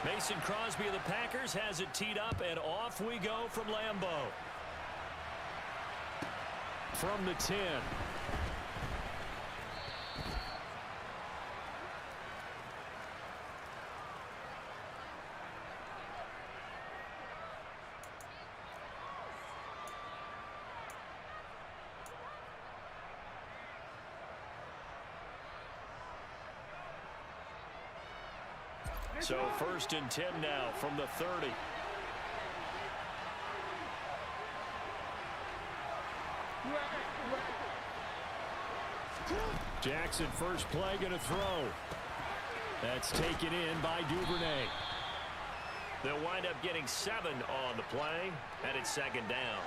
Mason Crosby of the Packers has it teed up, and off we go from Lambeau. From the 10. So 1st and 10 now from the 30. Jackson first play going to throw. That's taken in by Duvernay. They'll wind up getting 7 on the play, and it's 2nd down.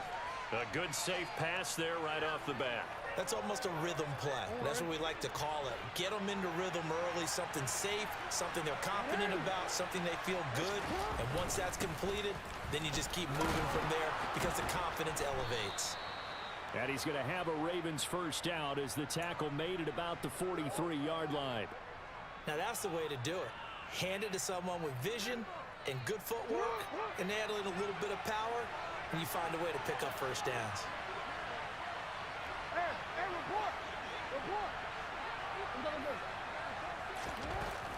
A good safe pass there right off the bat. That's almost a rhythm play. That's what we like to call it. Get them into rhythm early, something safe, something they're confident about, something they feel good. And once that's completed, then you just keep moving from there because the confidence elevates. And he's going to have a Ravens first down as the tackle made at about the 43-yard line. Now that's the way to do it. Hand it to someone with vision and good footwork and add in a little bit of power, and you find a way to pick up first downs.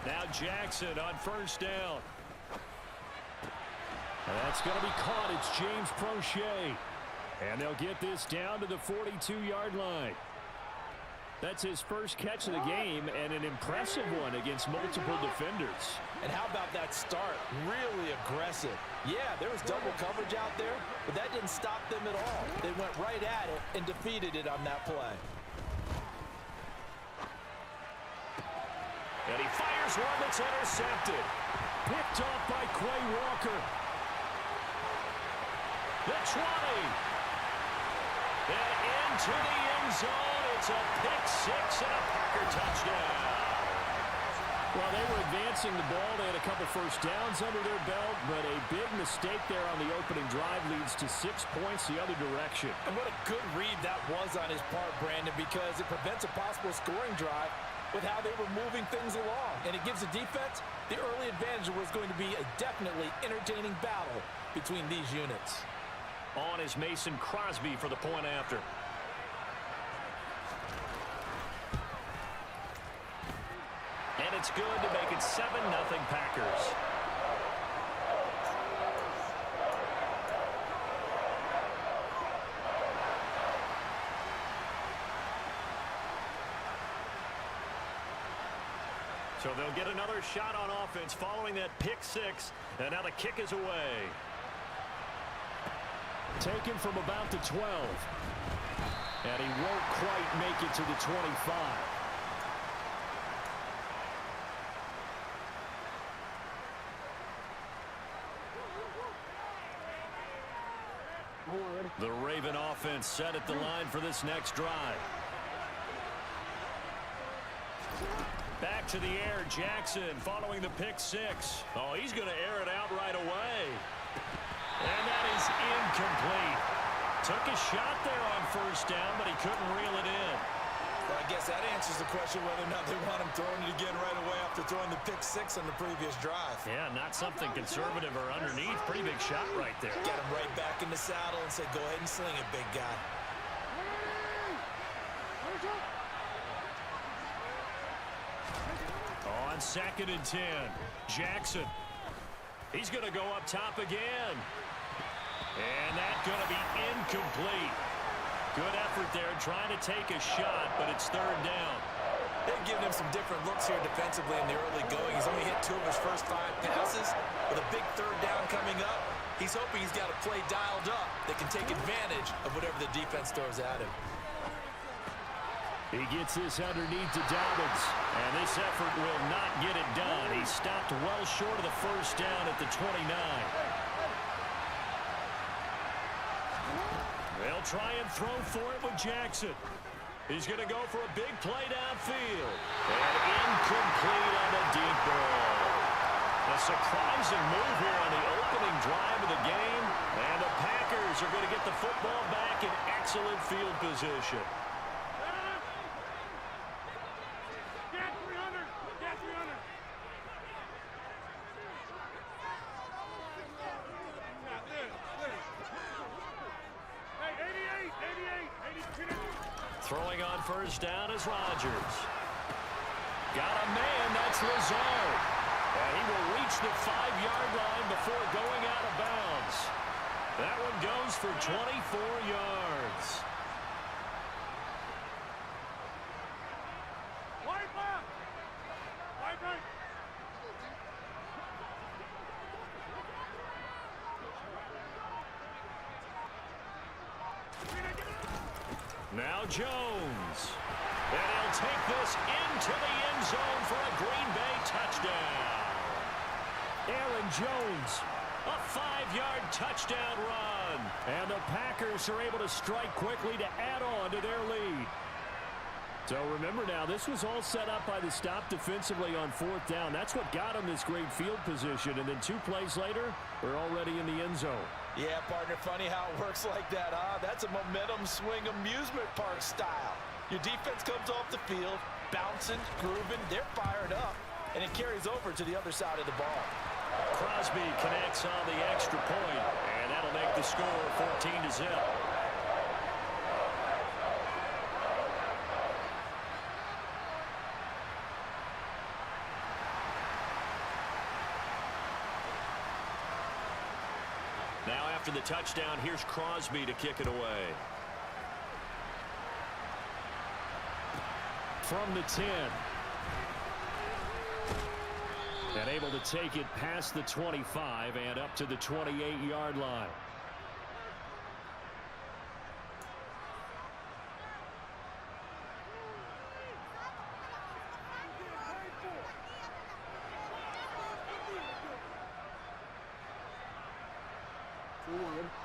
Now Jackson on first down. And that's going to be caught. It's James Prochet. And they'll get this down to the 42-yard line. That's his first catch of the game, and an impressive one against multiple defenders. And how about that start? Really aggressive. Yeah, there was double coverage out there, but that didn't stop them at all. They went right at it and defeated it on that play. And he fires one that's intercepted. Picked off by Quay Walker. The 20. And into the end zone. It's a pick six and a Packer touchdown. Well, they were advancing the ball. They had a couple first downs under their belt, but a big mistake there on the opening drive leads to 6 points the other direction. And what a good read that was on his part, Brandon, because it prevents a possible scoring drive with how they were moving things along. And it gives the defense the early advantage. Was going to be a definitely entertaining battle between these units. On is Mason Crosby for the point after. And it's good to make it 7-0 Packers. So they'll get another shot on offense following that pick six. And now the kick is away. Taken from about the 12. And he won't quite make it to the 25. The Raven offense set at the line for this next drive. Back to the air, Jackson following the pick six. Oh, he's going to air it out right away. And that is incomplete. Took a shot there on first down, but he couldn't reel it in. Well, I guess that answers the question whether or not they want him throwing it again right away after throwing the pick six on the previous drive. Yeah, not something conservative or underneath. Pretty big shot right there. Get him right back in the saddle and say, go ahead and sling it, big guy. On 2nd and 10, Jackson. He's going to go up top again. And that's going to be incomplete. Good effort there trying to take a shot, but it's 3rd down. They've given him some different looks here defensively in the early going. He's only hit 2 of his first 5 passes. With a big 3rd down coming up, he's hoping he's got a play dialed up that can take advantage of whatever the defense throws at him. He gets this underneath to Dobbins, and this effort will not get it done. He stopped well short of the first down at the 29. They'll try and throw for it with Jackson. He's going to go for a big play downfield. And incomplete on the deep ball. A surprising move here on the opening drive of the game. And the Packers are going to get the football back in excellent field position. Throwing on first down is Rodgers. Got a man, that's Lazard. And he will reach the 5-yard line before going out of bounds. That one goes for 24 yards. Now Jones. And he'll take this into the end zone for a Green Bay touchdown. Aaron Jones, a 5-yard touchdown run. And the Packers are able to strike quickly to add on to their lead. So remember now, this was all set up by the stop defensively on 4th down. That's what got him this great field position. And then 2 plays later, we're already in the end zone. Yeah, partner, funny how it works like that, huh? That's a momentum swing amusement park style. Your defense comes off the field, bouncing, grooving, they're fired up, and it carries over to the other side of the ball. Crosby connects on the extra point, and that'll make the score 14-0. Now after the touchdown, here's Crosby to kick it away. From the 10. And able to take it past the 25 and up to the 28-yard line.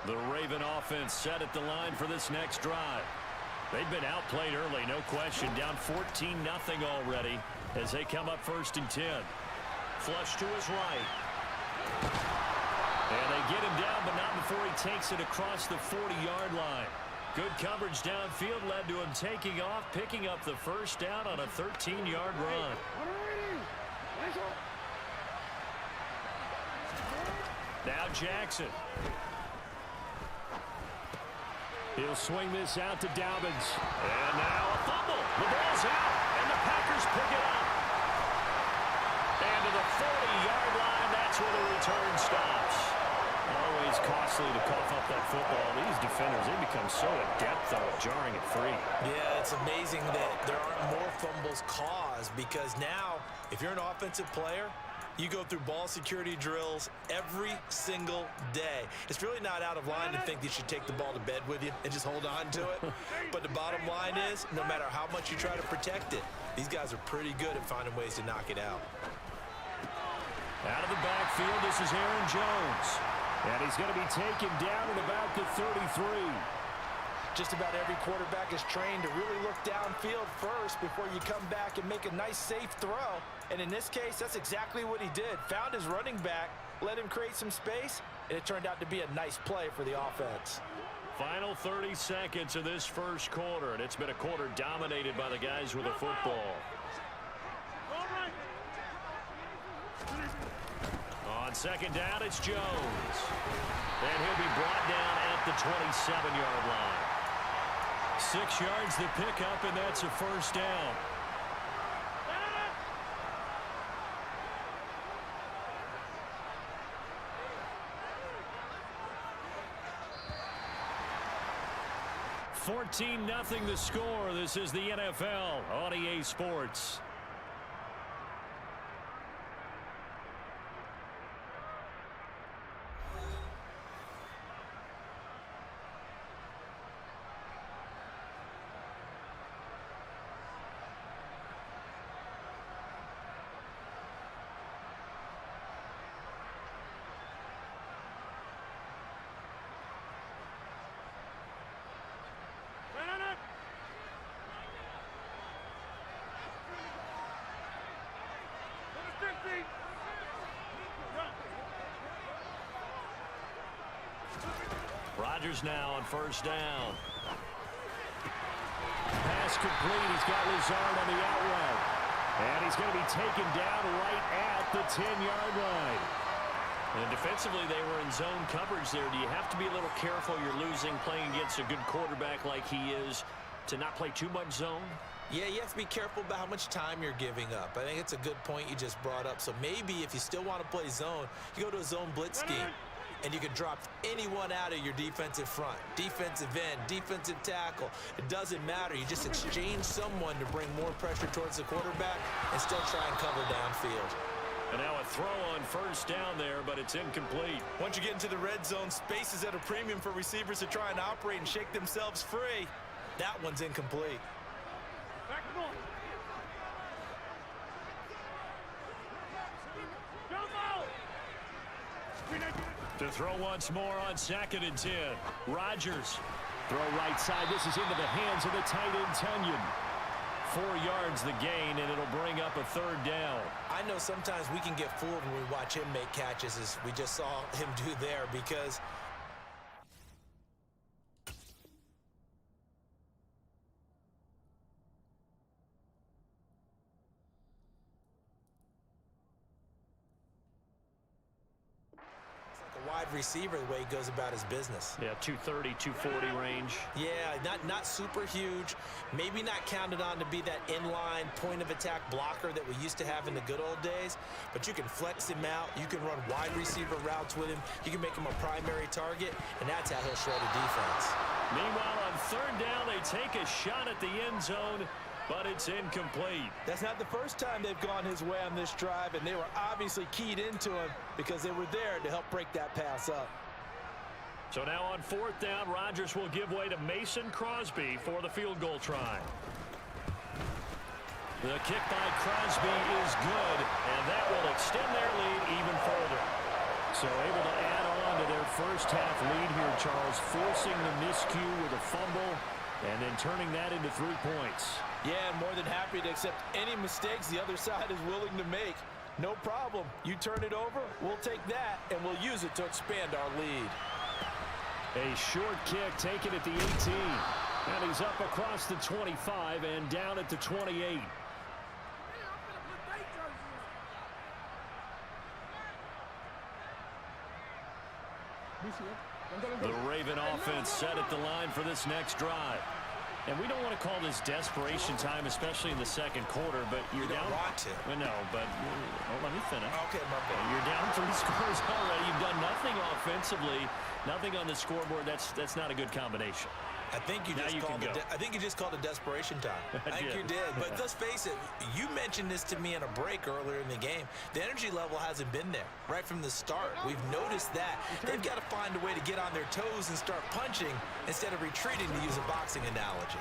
The Raven offense set at the line for this next drive. They've been outplayed early, no question. Down 14-0 already as they come up 1st and 10. Flush to his right. And they get him down, but not before he takes it across the 40-yard line. Good coverage downfield led to him taking off, picking up the first down on a 13-yard run. Now Jackson. He'll swing this out to Dobbins. And now a fumble. The ball's out, and the Packers pick it up. And to the 40-yard line, that's where the return stops. Always costly to cough up that football. These defenders, they become so adept, though, at jarring it free. Yeah, it's amazing that there aren't more fumbles caused because now, if you're an offensive player, you go through ball security drills every single day. It's really not out of line to think that you should take the ball to bed with you and just hold on to it. But the bottom line is, no matter how much you try to protect it, these guys are pretty good at finding ways to knock it out. Out of the backfield, this is Aaron Jones. And he's going to be taken down at about the 33. Just about every quarterback is trained to really look downfield first before you come back and make a nice, safe throw. And in this case, that's exactly what he did. Found his running back, let him create some space, and it turned out to be a nice play for the offense. Final 30 seconds of this first quarter, and it's been a quarter dominated by the guys with the football. On 2nd down, it's Jones. And he'll be brought down at the 27-yard line. 6 yards the pickup, and that's a first down. $14-0 the score. This is the NFL on EA Sports. Rodgers now on first down. Pass complete. He's got Lazard on the out route. And he's going to be taken down right at the 10-yard line. And defensively, they were in zone coverage there. Do you have to be a little careful? You're losing playing against a good quarterback like he is. to not play too much zone? Yeah, you have to be careful about how much time you're giving up. I think it's a good point you just brought up. So maybe if you still want to play zone, you go to a zone blitz scheme, and you can drop anyone out of your defensive front, defensive end, defensive tackle. It doesn't matter. You just exchange someone to bring more pressure towards the quarterback and still try and cover downfield. And now a throw on first down there, but it's incomplete. Once you get into the red zone, space is at a premium for receivers to try and operate and shake themselves free. That one's incomplete. To throw once more on 2nd and 10. Rodgers. Throw right side. This is into the hands of the tight end, Tunyon. 4 yards the gain, and it'll bring up a 3rd down. I know sometimes we can get fooled when we watch him make catches, as we just saw him do there, because wide receiver the way he goes about his business. Yeah, 230, 240 range. Yeah, not super huge. Maybe not counted on to be that inline point-of-attack blocker that we used to have in the good old days, but you can flex him out. You can run wide receiver routes with him. You can make him a primary target, and that's how he'll shred a defense. Meanwhile, on 3rd down, they take a shot at the end zone, but it's incomplete. That's not the first time they've gone his way on this drive, and they were obviously keyed into him because they were there to help break that pass up. So now on 4th down, Rodgers will give way to Mason Crosby for the field goal try. The kick by Crosby is good, and that will extend their lead even further. So able to add on to their first half lead here, Charles, forcing the miscue with a fumble and then turning that into 3 points. Yeah, and more than happy to accept any mistakes the other side is willing to make. No problem. You turn it over, we'll take that, and we'll use it to expand our lead. A short kick taken at the 18. And he's up across the 25 and down at the 28. The Raven offense set at the line for this next drive. And we don't want to call this desperation time, especially in the 2nd quarter, but you're down. You don't want to. Well, no, but let me finish. Okay, my bad. You're down 3 scores already. You've done nothing offensively, nothing on the scoreboard. That's not a good combination. I think you just called it desperation time. I think you did. But let's face it, you mentioned this to me in a break earlier in the game. The energy level hasn't been there right from the start. We've noticed that. They've got to find a way to get on their toes and start punching instead of retreating, to use a boxing analogy.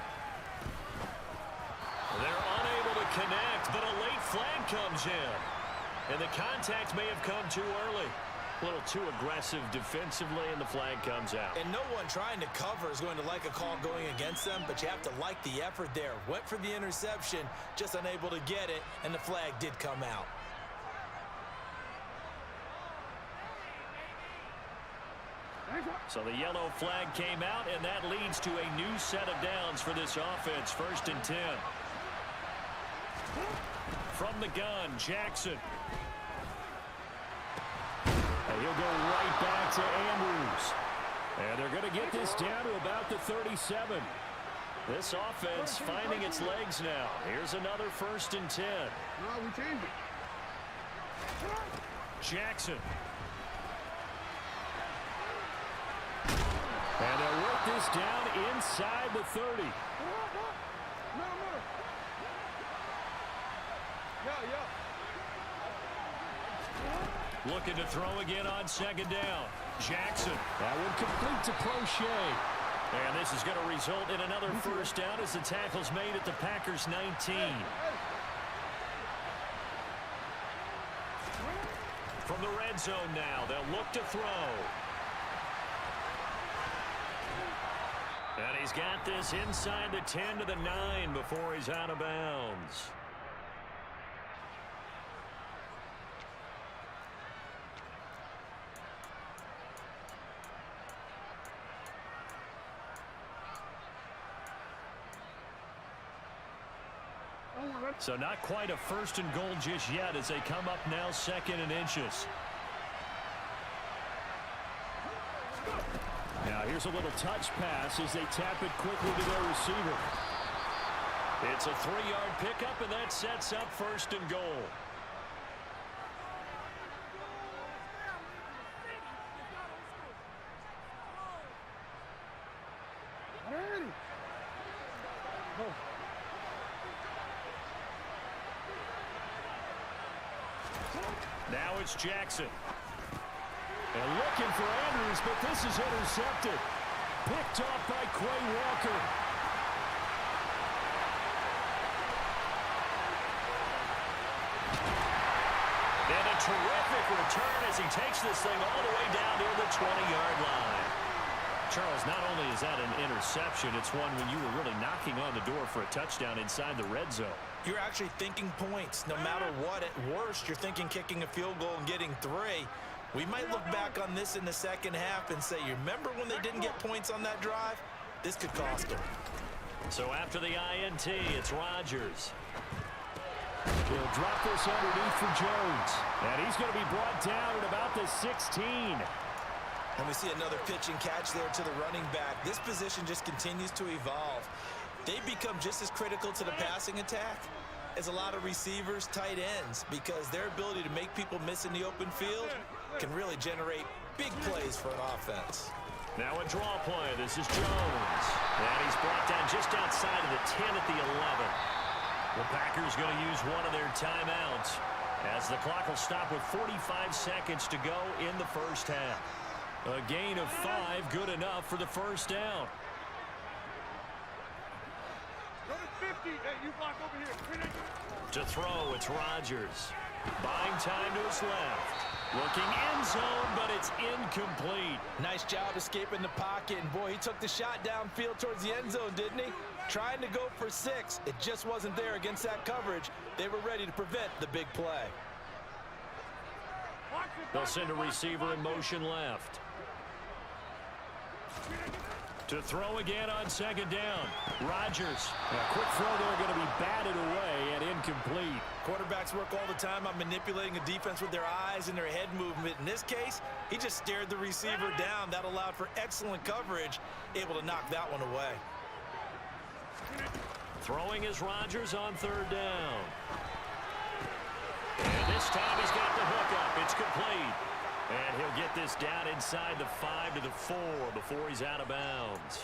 They're unable to connect, but a late flag comes in. And the contact may have come too early. A little too aggressive defensively, and the flag comes out. And no one trying to cover is going to like a call going against them, but you have to like the effort there. Went for the interception, just unable to get it, and the flag did come out. So the yellow flag came out, and that leads to a new set of downs for this offense. 1st and 10. From the gun, Jackson. And he'll go right back to Andrews. And they're going to get this down to about the 37. This offense finding its legs now. Here's another 1st and 10. No, we changed it. Jackson. And they'll work this down inside the 30. Looking to throw again on 2nd down. Jackson. That one complete to Crochet. And this is going to result in another 1st down as the tackle's made at the Packers' 19. From the red zone now, they'll look to throw. And he's got this inside the 10 to the 9 before he's out of bounds. So not quite a 1st and goal just yet as they come up now 2nd and inches. Now here's a little touch pass as they tap it quickly to their receiver. It's a 3-yard pickup, and that sets up 1st and goal. Now it's Jackson. And looking for Andrews, but this is intercepted. Picked off by Quay Walker. And a terrific return as he takes this thing all the way down near the 20-yard line. Charles, not only is that an interception, it's one when you were really knocking on the door for a touchdown inside the red zone. You're actually thinking points. No matter what, at worst, you're thinking kicking a field goal and getting 3. We might look back on this in the second half and say, you remember when they didn't get points on that drive? This could cost them. So after the INT, it's Rodgers. He'll drop this underneath for Jones. And he's going to be brought down at about the 16. And we see another pitch and catch there to the running back. This position just continues to evolve. They become just as critical to the passing attack as a lot of receivers, tight ends, because their ability to make people miss in the open field can really generate big plays for an offense. Now a draw play. This is Jones. And he's brought down just outside of the 10 at the 11. The Packers going to use one of their timeouts as the clock will stop with 45 seconds to go in the first half. A gain of 5, good enough for the first down. To throw, it's Rodgers. Buying time to his left. Looking end zone, but it's incomplete. Nice job escaping the pocket, and boy, he took the shot downfield towards the end zone, didn't he? Trying to go for 6. It just wasn't there against that coverage. They were ready to prevent the big play. They'll send a receiver in motion left. To throw again on 2nd down. Rodgers. A quick throw there going to be batted away and incomplete. Quarterbacks work all the time on manipulating a defense with their eyes and their head movement. In this case, he just stared the receiver down. That allowed for excellent coverage, able to knock that one away. Throwing is Rodgers on 3rd down. And this time he's got the hook up. It's complete. And he'll get this down inside the 5 to the 4 before he's out of bounds.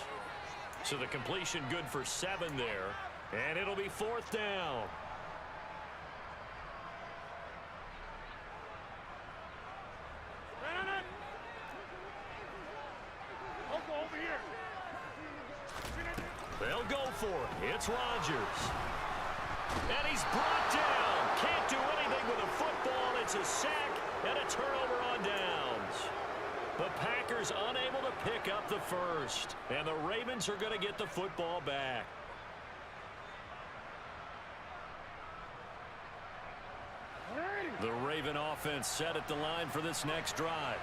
So the completion good for 7 there. And it'll be 4th down. They'll go for it. It's Rodgers. And he's brought down. Can't do anything with a football. It's a sack and a turnover on downs. The Packers unable to pick up the first. And the Ravens are going to get the football back. The Raven offense set at the line for this next drive.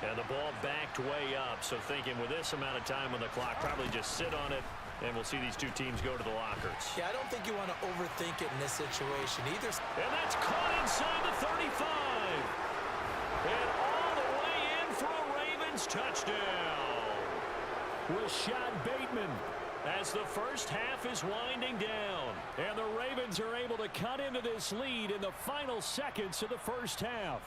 And the ball backed way up. So thinking with this amount of time on the clock, probably just sit on it. And we'll see these two teams go to the lockers. Yeah, I don't think you want to overthink it in this situation either. And that's caught inside the 35. And all the way in for a Ravens touchdown. Rashad Bateman. As the first half is winding down. And the Ravens are able to cut into this lead in the final seconds of the first half.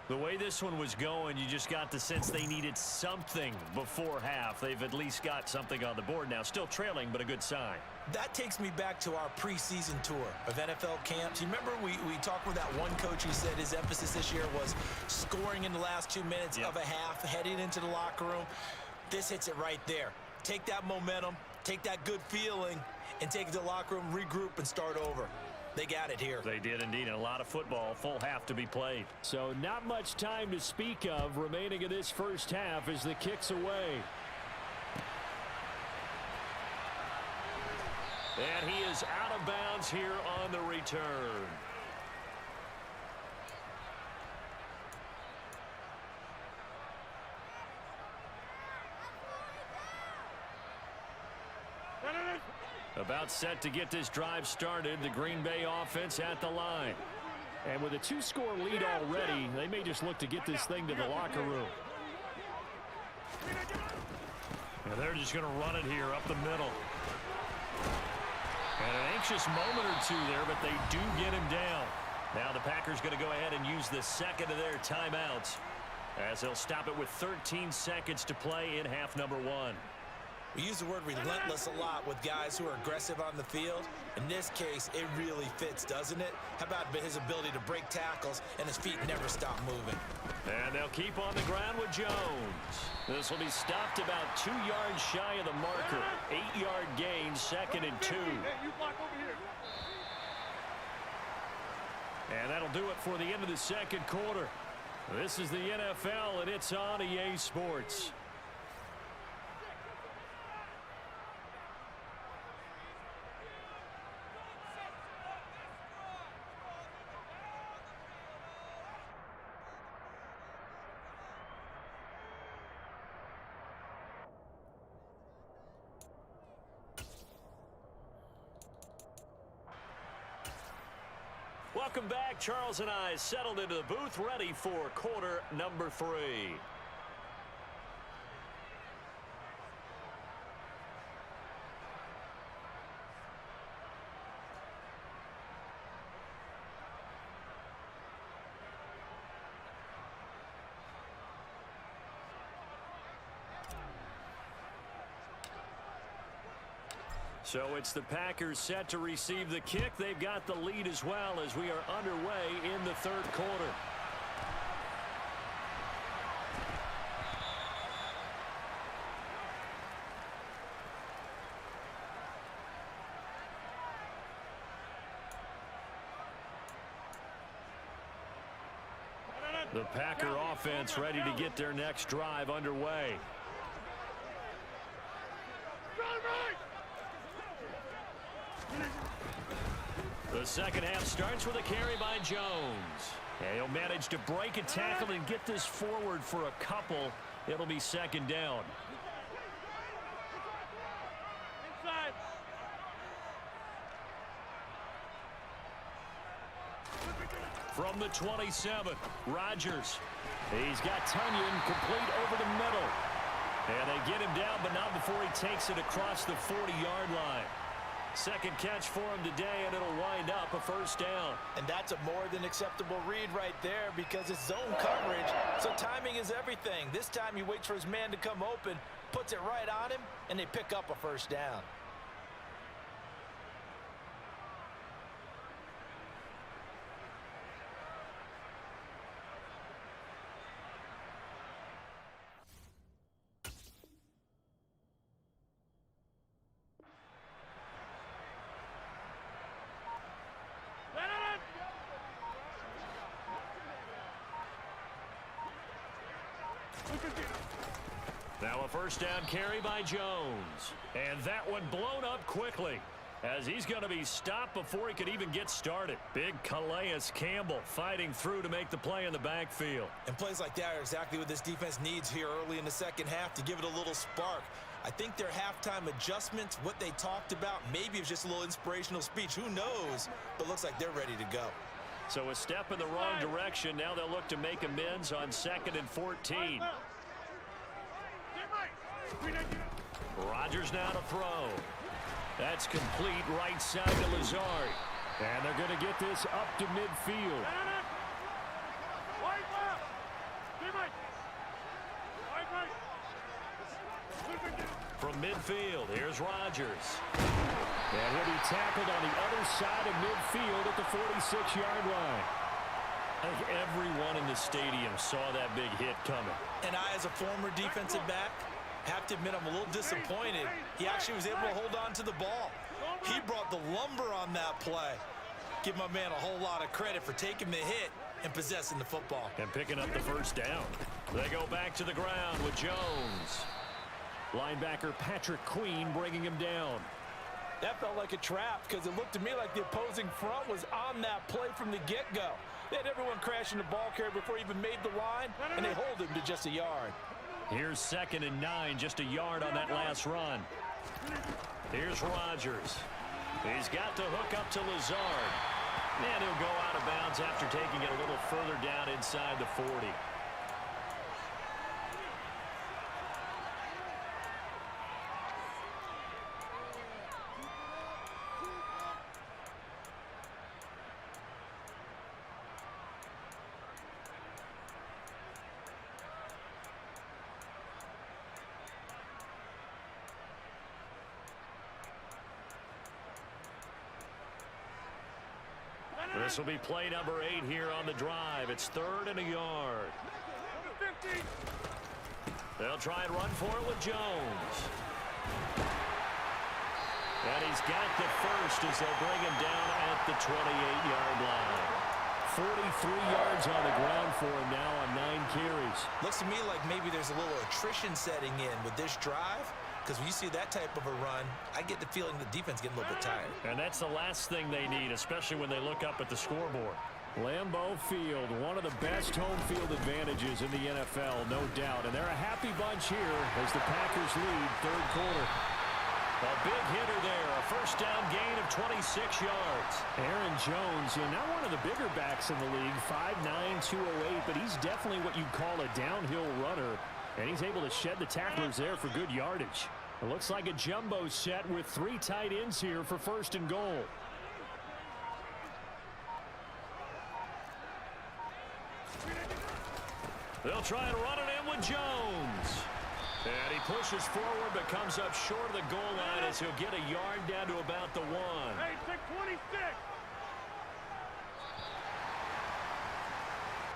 The way this one was going, you just got the sense they needed something before half. They've at least got something on the board now. Still trailing, but a good sign. That takes me back to our preseason tour of NFL camps. You remember we talked with that one coach who said his emphasis this year was scoring in the last 2 minutes of a half, heading into the locker room. This hits it right there. Take that momentum, take that good feeling, and take it to the locker room, regroup, and start over. They got it here. They did indeed. And a lot of football, full half to be played. So not much time to speak of remaining in this first half as the kick's away. And he is out of bounds here on the return. About set to get this drive started. The Green Bay offense at the line. And with a 2-score lead already, they may just look to get this thing to the locker room. And they're just going to run it here up the middle. And an anxious moment or two there, but they do get him down. Now the Packers going to go ahead and use the second of their timeouts, as they'll stop it with 13 seconds to play in half number one. We use the word relentless a lot with guys who are aggressive on the field. In this case, it really fits, doesn't it? How about his ability to break tackles and his feet never stop moving? And they'll keep on the ground with Jones. This will be stopped about 2 yards shy of the marker. 8-yard gain, 2nd and 2. And that'll do it for the end of the second quarter. This is the NFL, and it's on EA Sports. Welcome back. Charles and I settled into the booth, ready for quarter number 3. So it's the Packers set to receive the kick. They've got the lead as well as we are underway in the third quarter. The Packer offense ready to get their next drive underway. The second half starts with a carry by Jones. And he'll manage to break a tackle and get this forward for a couple. It'll be 2nd down. Inside. From the 27, Rodgers. He's got Tunyon complete over the middle. And they get him down, but not before he takes it across the 40-yard line. Second catch for him today, and it'll wind up a 1st down. And that's a more than acceptable read right there because it's zone coverage, so timing is everything. This time he waits for his man to come open, puts it right on him, and they pick up a 1st down. Now a 1st down carry by Jones. And that one blown up quickly, as he's going to be stopped before he could even get started. Big Calais Campbell fighting through to make the play in the backfield. And plays like that are exactly what this defense needs here early in the second half to give it a little spark. I think their halftime adjustments, what they talked about, maybe it was just a little inspirational speech. Who knows? But looks like they're ready to go. So a step in the wrong direction. Now they'll look to make amends on 2nd and 14. Rodgers now to throw. That's complete right side to Lazard. And they're going to get this up to midfield. From midfield, here's Rodgers. And he'll be tackled on the other side of midfield at the 46-yard line. I think everyone in the stadium saw that big hit coming. And I, as a former defensive back, have to admit I'm a little disappointed. He actually was able to hold on to the ball. He brought the lumber on that play. Give my man a whole lot of credit for taking the hit and possessing the football. And picking up the 1st down. They go back to the ground with Jones. Linebacker Patrick Queen bringing him down. That felt like a trap because it looked to me like the opposing front was on that play from the get-go. They had everyone crashing the ball carrier before he even made the line, and they hold him to just a yard. Here's 2nd and 9, just a yard on that last run. Here's Rodgers. He's got the hook up to Lazard. And he'll go out of bounds after taking it a little further down inside the 40. This will be play number 8 here on the drive. It's 3rd and a yard. 50. They'll try and run for it with Jones. And he's got the first as they'll bring him down at the 28-yard line. 43 yards on the ground for him now on 9 carries. Looks to me like maybe there's a little attrition setting in with this drive, because when you see that type of a run, I get the feeling the defense getting a little bit tired. And that's the last thing they need, especially when they look up at the scoreboard. Lambeau Field, one of the best home field advantages in the NFL, no doubt. And they're a happy bunch here as the Packers lead 3rd quarter. A big hitter there, a first down gain of 26 yards. Aaron Jones, not one of the bigger backs in the league, 5'9", 208, but he's definitely what you'd call a downhill runner. And he's able to shed the tacklers there for good yardage. It looks like a jumbo set with 3 tight ends here for 1st and goal. They'll try and run it in with Jones. And he pushes forward but comes up short of the goal line as he'll get a yard down to about the 1. Hey, 26.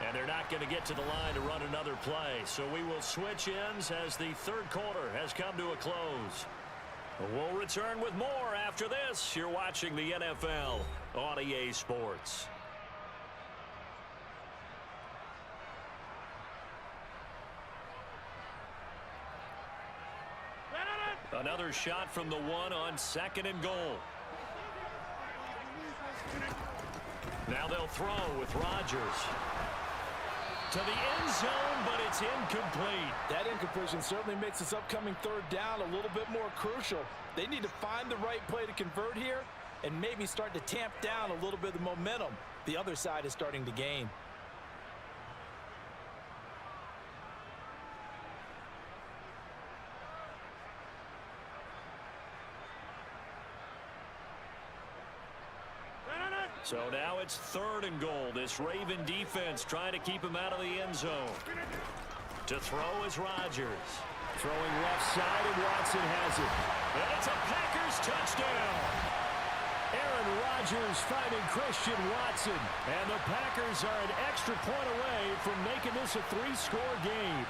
And they're not going to get to the line to run another play. So we will switch ends as the 3rd quarter has come to a close. We'll return with more after this. You're watching the NFL on EA Sports. Another shot from the 1 on 2nd and goal. Now they'll throw with Rodgers. To the end zone, but it's incomplete. That incompletion certainly makes this upcoming 3rd down a little bit more crucial. They need to find the right play to convert here and maybe start to tamp down a little bit of the momentum the other side is starting to gain. So now it's 3rd and goal. This Raven defense trying to keep him out of the end zone. To throw is Rodgers. Throwing left side, and Watson has it. And it's a Packers touchdown. Aaron Rodgers finding Christian Watson. And the Packers are an extra point away from making this a 3-score game.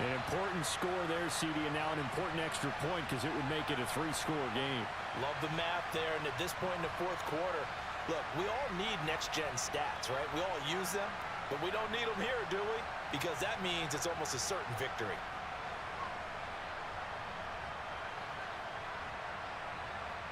An important score there, CD, and now an important extra point because it would make it a 3-score game. Love the math there, and at this point in the 4th quarter, look, we all need next-gen stats, right? We all use them, but we don't need them here, do we? Because that means it's almost a certain victory.